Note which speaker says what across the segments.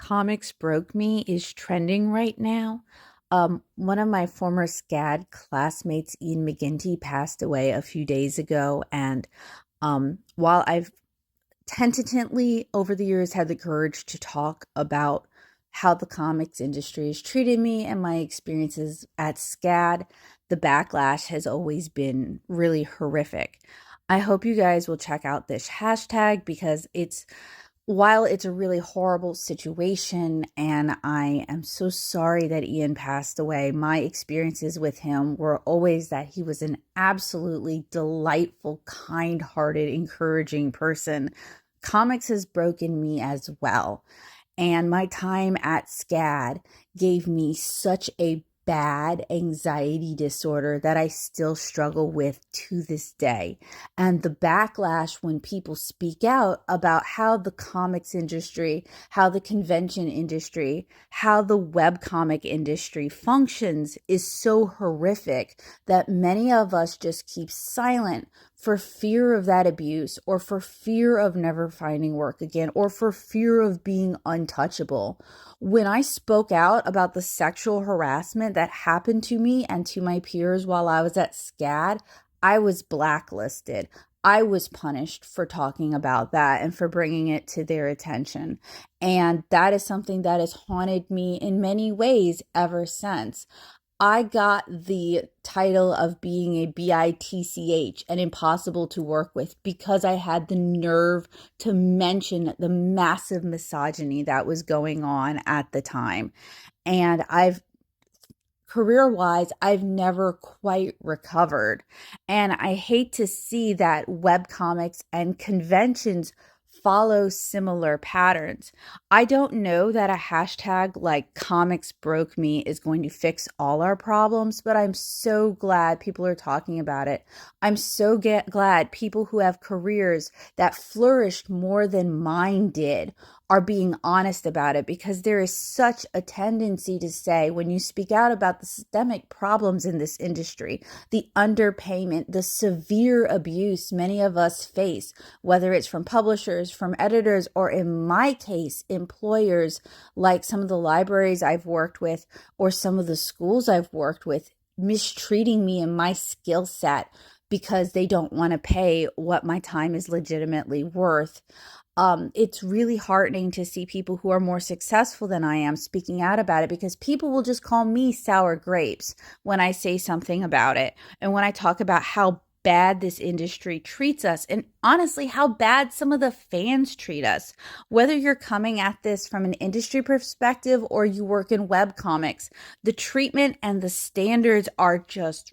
Speaker 1: Comics Broke Me is trending right now. One of my former SCAD classmates, Ian McGinty, passed away a few days ago. And while I've tentatively over the years had the courage to talk about how the comics industry has treated me and my experiences at SCAD, the backlash has always been really horrific. I hope you guys will check out this hashtag because while it's a really horrible situation and I am so sorry that Ian passed away, my experiences with him were always that he was an absolutely delightful, kind-hearted, encouraging person. Comics has broken me as well. And my time at SCAD gave me such a bad anxiety disorder that I still struggle with to this day. And the backlash when people speak out about how the comics industry, how the convention industry, how the webcomic industry functions is so horrific that many of us just keep silent for fear of that abuse, or for fear of never finding work again, or for fear of being untouchable. When I spoke out about the sexual harassment that happened to me and to my peers while I was at SCAD, I was blacklisted. I was punished for talking about that and for bringing it to their attention. And that is something that has haunted me in many ways ever since. I got the title of being a bitch, and impossible to work with, because I had the nerve to mention the massive misogyny that was going on at the time. And career-wise, I've never quite recovered. And I hate to see that webcomics and conventions follow similar patterns. I don't know that a hashtag like comics broke me is going to fix all our problems, but I'm so glad people are talking about it. I'm so glad people who have careers that flourished more than mine did are being honest about it, because there is such a tendency to say, when you speak out about the systemic problems in this industry, the underpayment, the severe abuse many of us face, whether it's from publishers, from editors, or in my case, employers, like some of the libraries I've worked with or some of the schools I've worked with, mistreating me and my skill set because they don't want to pay what my time is legitimately worth. It's really heartening to see people who are more successful than I am speaking out about it, because people will just call me sour grapes when I say something about it. And when I talk about how bad this industry treats us, and honestly, how bad some of the fans treat us. Whether you're coming at this from an industry perspective or you work in web comics, the treatment and the standards are just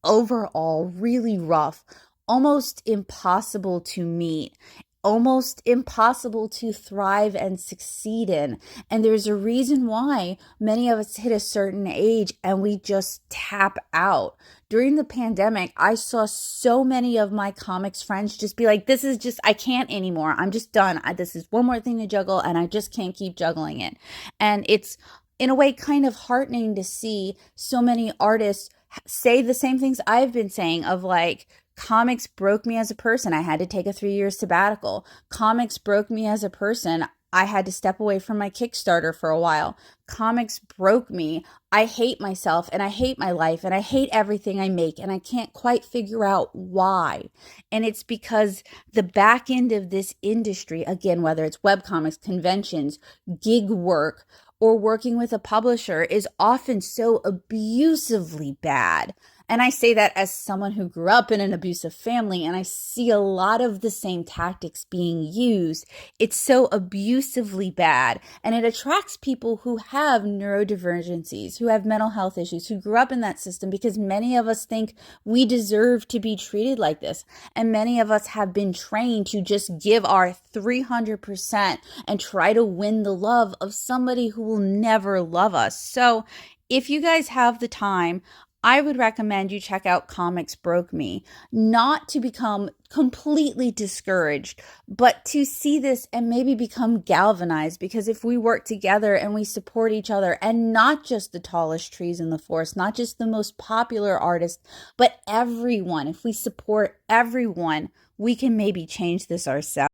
Speaker 1: overall really rough, almost impossible to meet, almost impossible to thrive and succeed in. And there's a reason why many of us hit a certain age and we just tap out. During the pandemic, I saw so many of my comics friends just be like, this is just, I can't anymore. I'm just done. This is one more thing to juggle and I just can't keep juggling it. And it's in a way kind of heartening to see so many artists say the same things I've been saying, of like, comics broke me as a person. I had to take a 3-year sabbatical. Comics broke me as a person. I had to step away from my Kickstarter for a while. Comics broke me. I hate myself and I hate my life and I hate everything I make, and I can't quite figure out why. And it's because the back end of this industry, again, whether it's webcomics, conventions, gig work, or working with a publisher, is often so abusively bad. And I say that as someone who grew up in an abusive family, and I see a lot of the same tactics being used. It's so abusively bad, and it attracts people who have neurodivergencies, who have mental health issues, who grew up in that system, because many of us think we deserve to be treated like this. And many of us have been trained to just give our 300% and try to win the love of somebody who will never love us. So if you guys have the time, I would recommend you check out Comics Broke Me, not to become completely discouraged, but to see this and maybe become galvanized. Because if we work together and we support each other, and not just the tallest trees in the forest, not just the most popular artists, but everyone, if we support everyone, we can maybe change this ourselves.